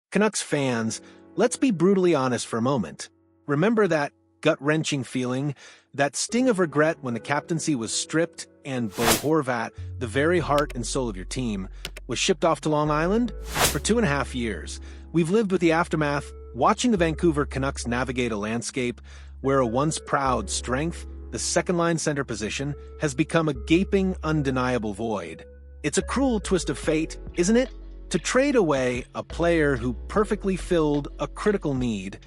Canucks fans, let's be brutally honest for a moment. Remember that gut-wrenching feeling, that sting of regret when the captaincy was stripped and Bo Horvat, the very heart and soul of your team, was shipped off to Long Island? For 2.5 years, we've lived with the aftermath, watching the Vancouver Canucks navigate a landscape where a once proud strength, the second-line center position, has become a gaping, undeniable void. It's a cruel twist of fate, isn't it? To trade away a player who perfectly filled a critical need,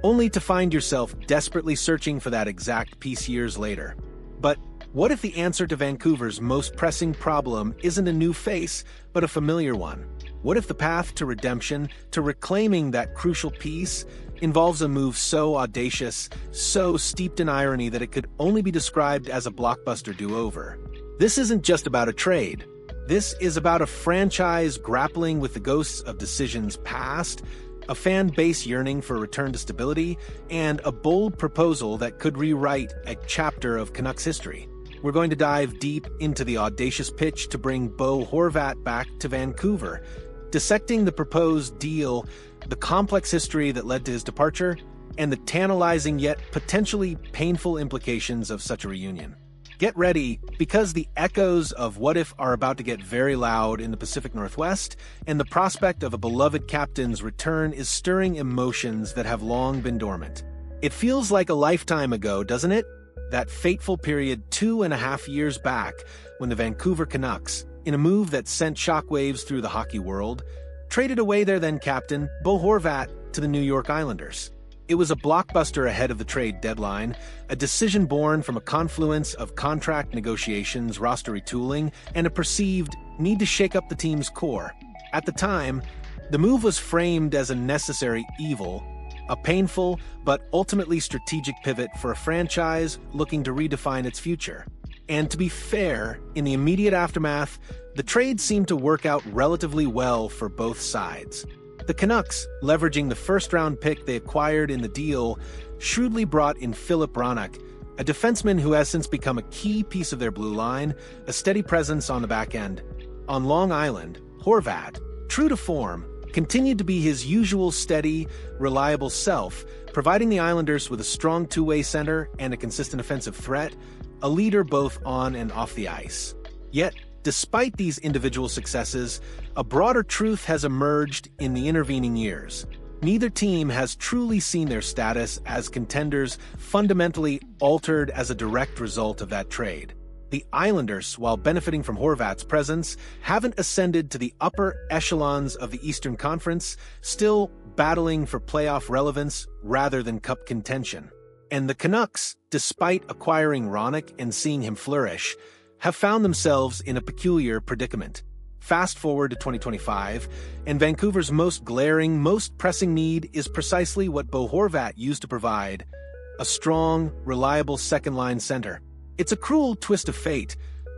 only to find yourself desperately searching for that exact piece years later. But what if the answer to Vancouver's most pressing problem isn't a new face, but a familiar one? What if the path to redemption, to reclaiming that crucial piece, involves a move so audacious, so steeped in irony that it could only be described as a blockbuster do-over? This isn't just about a trade. This is about a franchise grappling with the ghosts of decisions past, a fan base yearning for a return to stability, and a bold proposal that could rewrite a chapter of Canucks history. We're going to dive deep into the audacious pitch to bring Bo Horvat back to Vancouver, dissecting the proposed deal, the complex history that led to his departure, and the tantalizing yet potentially painful implications of such a reunion. Get ready, because the echoes of what if are about to get very loud in the Pacific Northwest, and the prospect of a beloved captain's return is stirring emotions that have long been dormant. It feels like a lifetime ago, doesn't it? That fateful period 2.5 years back, when the Vancouver Canucks, in a move that sent shockwaves through the hockey world, traded away their then-captain, Bo Horvat, to the New York Islanders. It was a blockbuster ahead of the trade deadline, a decision born from a confluence of contract negotiations, roster retooling, and a perceived need to shake up the team's core. At the time, the move was framed as a necessary evil, a painful but ultimately strategic pivot for a franchise looking to redefine its future. And to be fair, in the immediate aftermath, the trade seemed to work out relatively well for both sides. The Canucks, leveraging the first-round pick they acquired in the deal, shrewdly brought in Filip Hronek, a defenseman who has since become a key piece of their blue line, a steady presence on the back end. On Long Island, Horvat, true to form, continued to be his usual steady, reliable self, providing the Islanders with a strong two-way center and a consistent offensive threat, a leader both on and off the ice. Yet, despite these individual successes, a broader truth has emerged in the intervening years. Neither team has truly seen their status as contenders fundamentally altered as a direct result of that trade. The Islanders, while benefiting from Horvat's presence, haven't ascended to the upper echelons of the Eastern Conference, still battling for playoff relevance rather than cup contention. And the Canucks, despite acquiring Hronek and seeing him flourish, have found themselves in a peculiar predicament. Fast forward to 2025, and Vancouver's most glaring, most pressing need is precisely what Bo Horvat used to provide: a strong, reliable second-line center. It's a cruel twist of fate,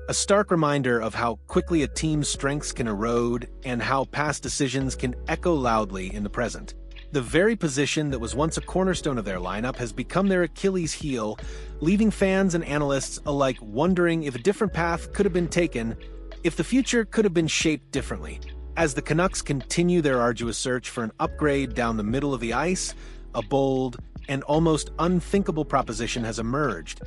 a stark reminder of how quickly a team's strengths can erode and how past decisions can echo loudly in the present. The very position that was once a cornerstone of their lineup has become their Achilles heel, leaving fans and analysts alike wondering if a different path could have been taken, if the future could have been shaped differently. As the Canucks continue their arduous search for an upgrade down the middle of the ice, a bold and almost unthinkable proposition has emerged,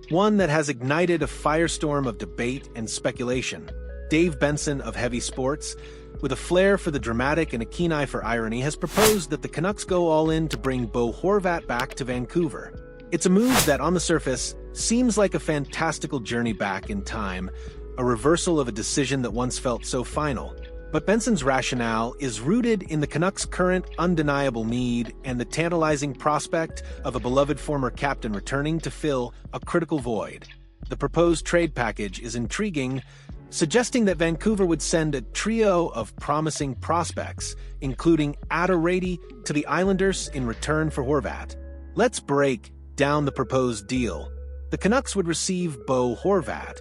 one that has ignited a firestorm of debate and speculation. Dave Benson of Heavy Sports, with a flair for the dramatic and a keen eye for irony, has proposed that the Canucks go all in to bring Bo Horvat back to Vancouver. It's a move that, on the surface, seems like a fantastical journey back in time, a reversal of a decision that once felt so final. But Benson's rationale is rooted in the Canucks' current undeniable need and the tantalizing prospect of a beloved former captain returning to fill a critical void. The proposed trade package is intriguing, suggesting that Vancouver would send a trio of promising prospects, including Aatu Räty, to the Islanders in return for Horvat. Let's break down the proposed deal. The Canucks would receive Bo Horvat,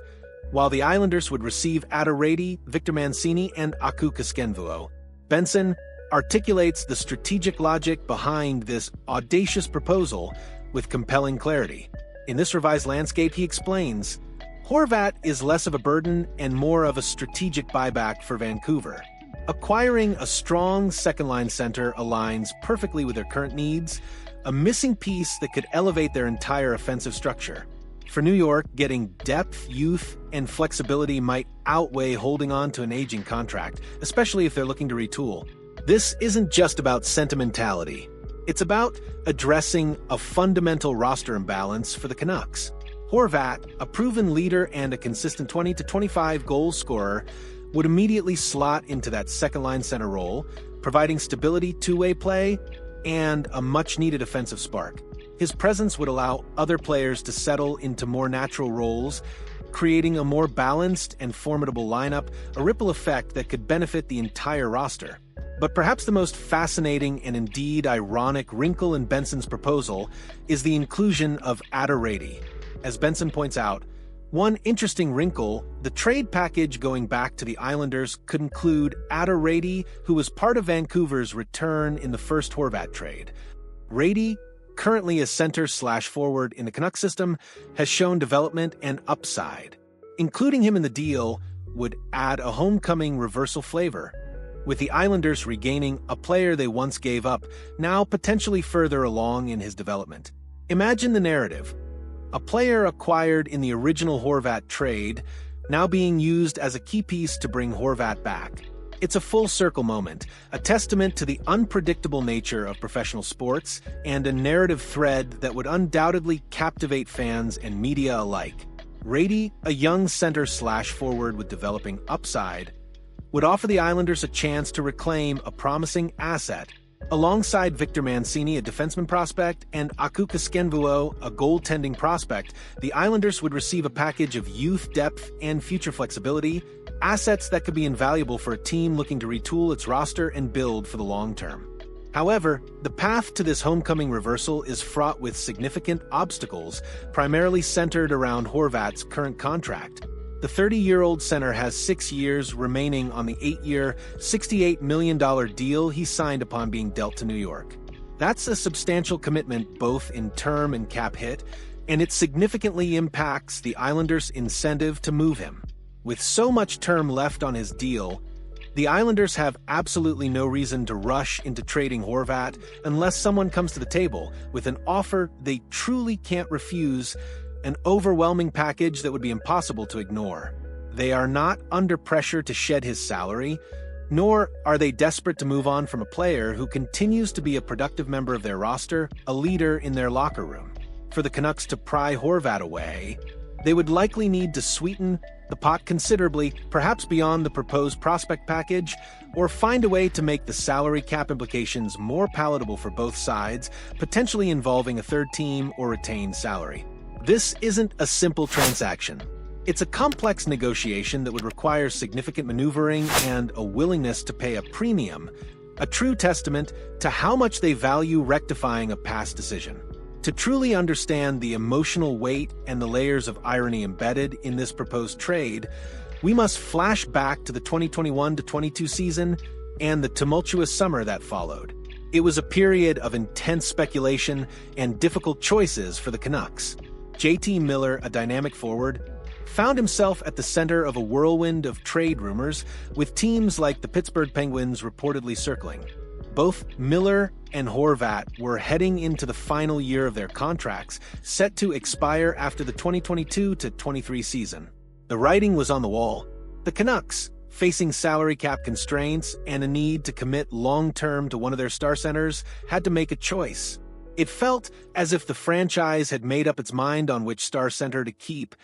while the Islanders would receive Aatu Räty, Victor Mancini, and Aku Kaskenvuo. Benson articulates the strategic logic behind this audacious proposal with compelling clarity. In this revised landscape, he explains, Horvat is less of a burden and more of a strategic buyback for Vancouver. Acquiring a strong second-line center aligns perfectly with their current needs, a missing piece that could elevate their entire offensive structure. For New York, getting depth, youth, and flexibility might outweigh holding on to an aging contract, especially if they're looking to retool. This isn't just about sentimentality. It's about addressing a fundamental roster imbalance for the Canucks. Horvat, a proven leader and a consistent 20 to 25 goal scorer, would immediately slot into that second-line center role, providing stability, two-way play, and a much-needed offensive spark. His presence would allow other players to settle into more natural roles, creating a more balanced and formidable lineup, a ripple effect that could benefit the entire roster. But perhaps the most fascinating and indeed ironic wrinkle in Benson's proposal is the inclusion of Aatu Räty. As Benson points out, one interesting wrinkle, the trade package going back to the Islanders could include Aatu Räty, who was part of Vancouver's return in the first Horvat trade. Räty, currently a center/forward in the Canucks system, has shown development and upside. Including him in the deal would add a homecoming reversal flavor, with the Islanders regaining a player they once gave up, now potentially further along in his development. Imagine the narrative. A player acquired in the original Horvat trade, now being used as a key piece to bring Horvat back. It's a full-circle moment, a testament to the unpredictable nature of professional sports, and a narrative thread that would undoubtedly captivate fans and media alike. Räty, a young center/forward with developing upside, would offer the Islanders a chance to reclaim a promising asset. Alongside Victor Mancini, a defenseman prospect, and Aku Kaskenvuo, a goaltending prospect, the Islanders would receive a package of youth depth and future flexibility, assets that could be invaluable for a team looking to retool its roster and build for the long term. However, the path to this homecoming reversal is fraught with significant obstacles, primarily centered around Horvat's current contract. The 30-year-old center has 6 years remaining on the 8-year, $68 million deal he signed upon being dealt to New York. That's a substantial commitment both in term and cap hit, and it significantly impacts the Islanders' incentive to move him. With so much term left on his deal, the Islanders have absolutely no reason to rush into trading Horvat unless someone comes to the table with an offer they truly can't refuse, an overwhelming package that would be impossible to ignore. They are not under pressure to shed his salary, nor are they desperate to move on from a player who continues to be a productive member of their roster, a leader in their locker room. For the Canucks to pry Horvat away, they would likely need to sweeten the pot considerably, perhaps beyond the proposed prospect package, or find a way to make the salary cap implications more palatable for both sides, potentially involving a third team or retained salary. This isn't a simple transaction. It's a complex negotiation that would require significant maneuvering and a willingness to pay a premium, a true testament to how much they value rectifying a past decision. To truly understand the emotional weight and the layers of irony embedded in this proposed trade, we must flash back to the 2021-22 season and the tumultuous summer that followed. It was a period of intense speculation and difficult choices for the Canucks. JT Miller, a dynamic forward, found himself at the center of a whirlwind of trade rumors, with teams like the Pittsburgh Penguins reportedly circling. Both Miller and Horvat were heading into the final year of their contracts, set to expire after the 2022-23 season. The writing was on the wall. The Canucks, facing salary cap constraints and a need to commit long-term to one of their star centers, had to make a choice. It felt as if the franchise had made up its mind on which star center to keep,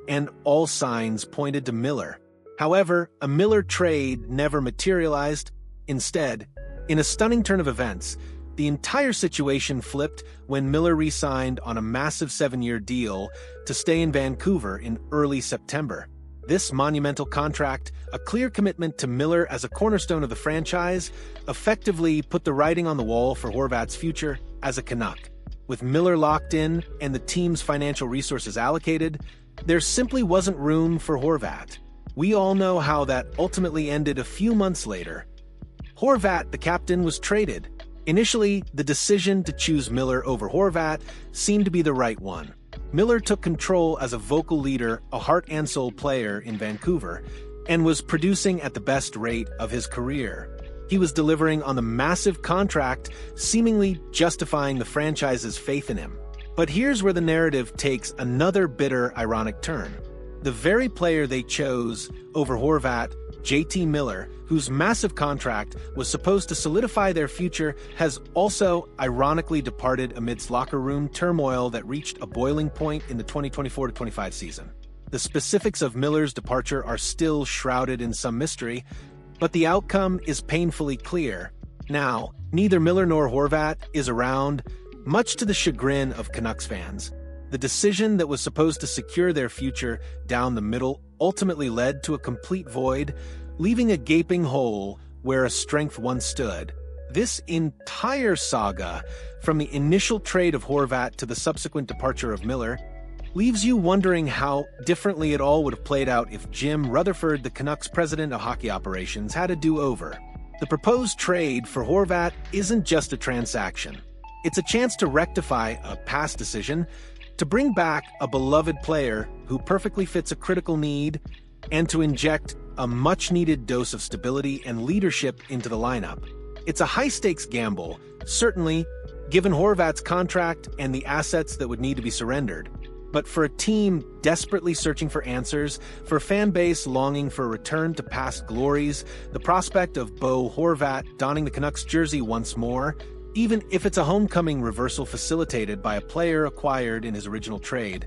and all signs pointed to Miller. However, a Miller trade never materialized. Instead, in a stunning turn of events, the entire situation flipped when Miller re-signed on a massive 7-year deal to stay in Vancouver in early September. This monumental contract, a clear commitment to Miller as a cornerstone of the franchise, effectively put the writing on the wall for Horvat's future as a Canuck. With Miller locked in and the team's financial resources allocated, there simply wasn't room for Horvat. We all know how that ultimately ended a few months later. Horvat, the captain, was traded. Initially, the decision to choose Miller over Horvat seemed to be the right one. Miller took control as a vocal leader, a heart and soul player in Vancouver, and was producing at the best rate of his career. He was delivering on the massive contract, seemingly justifying the franchise's faith in him. But here's where the narrative takes another bitter, ironic turn. The very player they chose over Horvat, JT Miller, whose massive contract was supposed to solidify their future, has also ironically departed amidst locker room turmoil that reached a boiling point in the 2024-25 season. The specifics of Miller's departure are still shrouded in some mystery, but the outcome is painfully clear. Now, neither Miller nor Horvat is around, much to the chagrin of Canucks fans. The decision that was supposed to secure their future down the middle ultimately led to a complete void, leaving a gaping hole where a strength once stood. This entire saga, from the initial trade of Horvat to the subsequent departure of Miller, leaves you wondering how differently it all would have played out if Jim Rutherford, the Canucks president of hockey operations, had a do-over. The proposed trade for Horvat isn't just a transaction. It's a chance to rectify a past decision, to bring back a beloved player who perfectly fits a critical need, and to inject a much-needed dose of stability and leadership into the lineup. It's a high-stakes gamble, certainly, given Horvat's contract and the assets that would need to be surrendered. But for a team desperately searching for answers, for a fan base longing for a return to past glories, the prospect of Bo Horvat donning the Canucks jersey once more, even if it's a homecoming reversal facilitated by a player acquired in his original trade,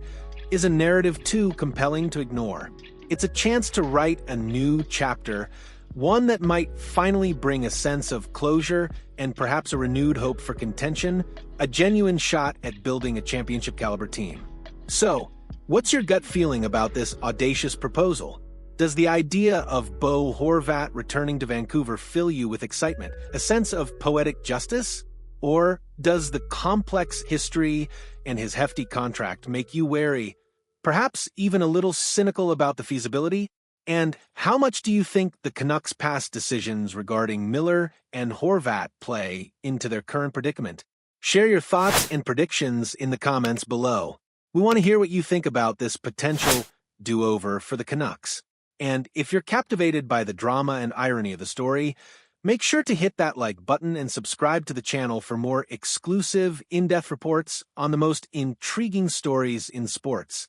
is a narrative too compelling to ignore. It's a chance to write a new chapter, one that might finally bring a sense of closure and perhaps a renewed hope for contention, a genuine shot at building a championship-caliber team. So, what's your gut feeling about this audacious proposal? Does the idea of Bo Horvat returning to Vancouver fill you with excitement, a sense of poetic justice? Or does the complex history and his hefty contract make you wary, perhaps even a little cynical about the feasibility? And how much do you think the Canucks' past decisions regarding Miller and Horvat play into their current predicament? Share your thoughts and predictions in the comments below. We want to hear what you think about this potential do-over for the Canucks. And if you're captivated by the drama and irony of the story, make sure to hit that like button and subscribe to the channel for more exclusive, in-depth reports on the most intriguing stories in sports.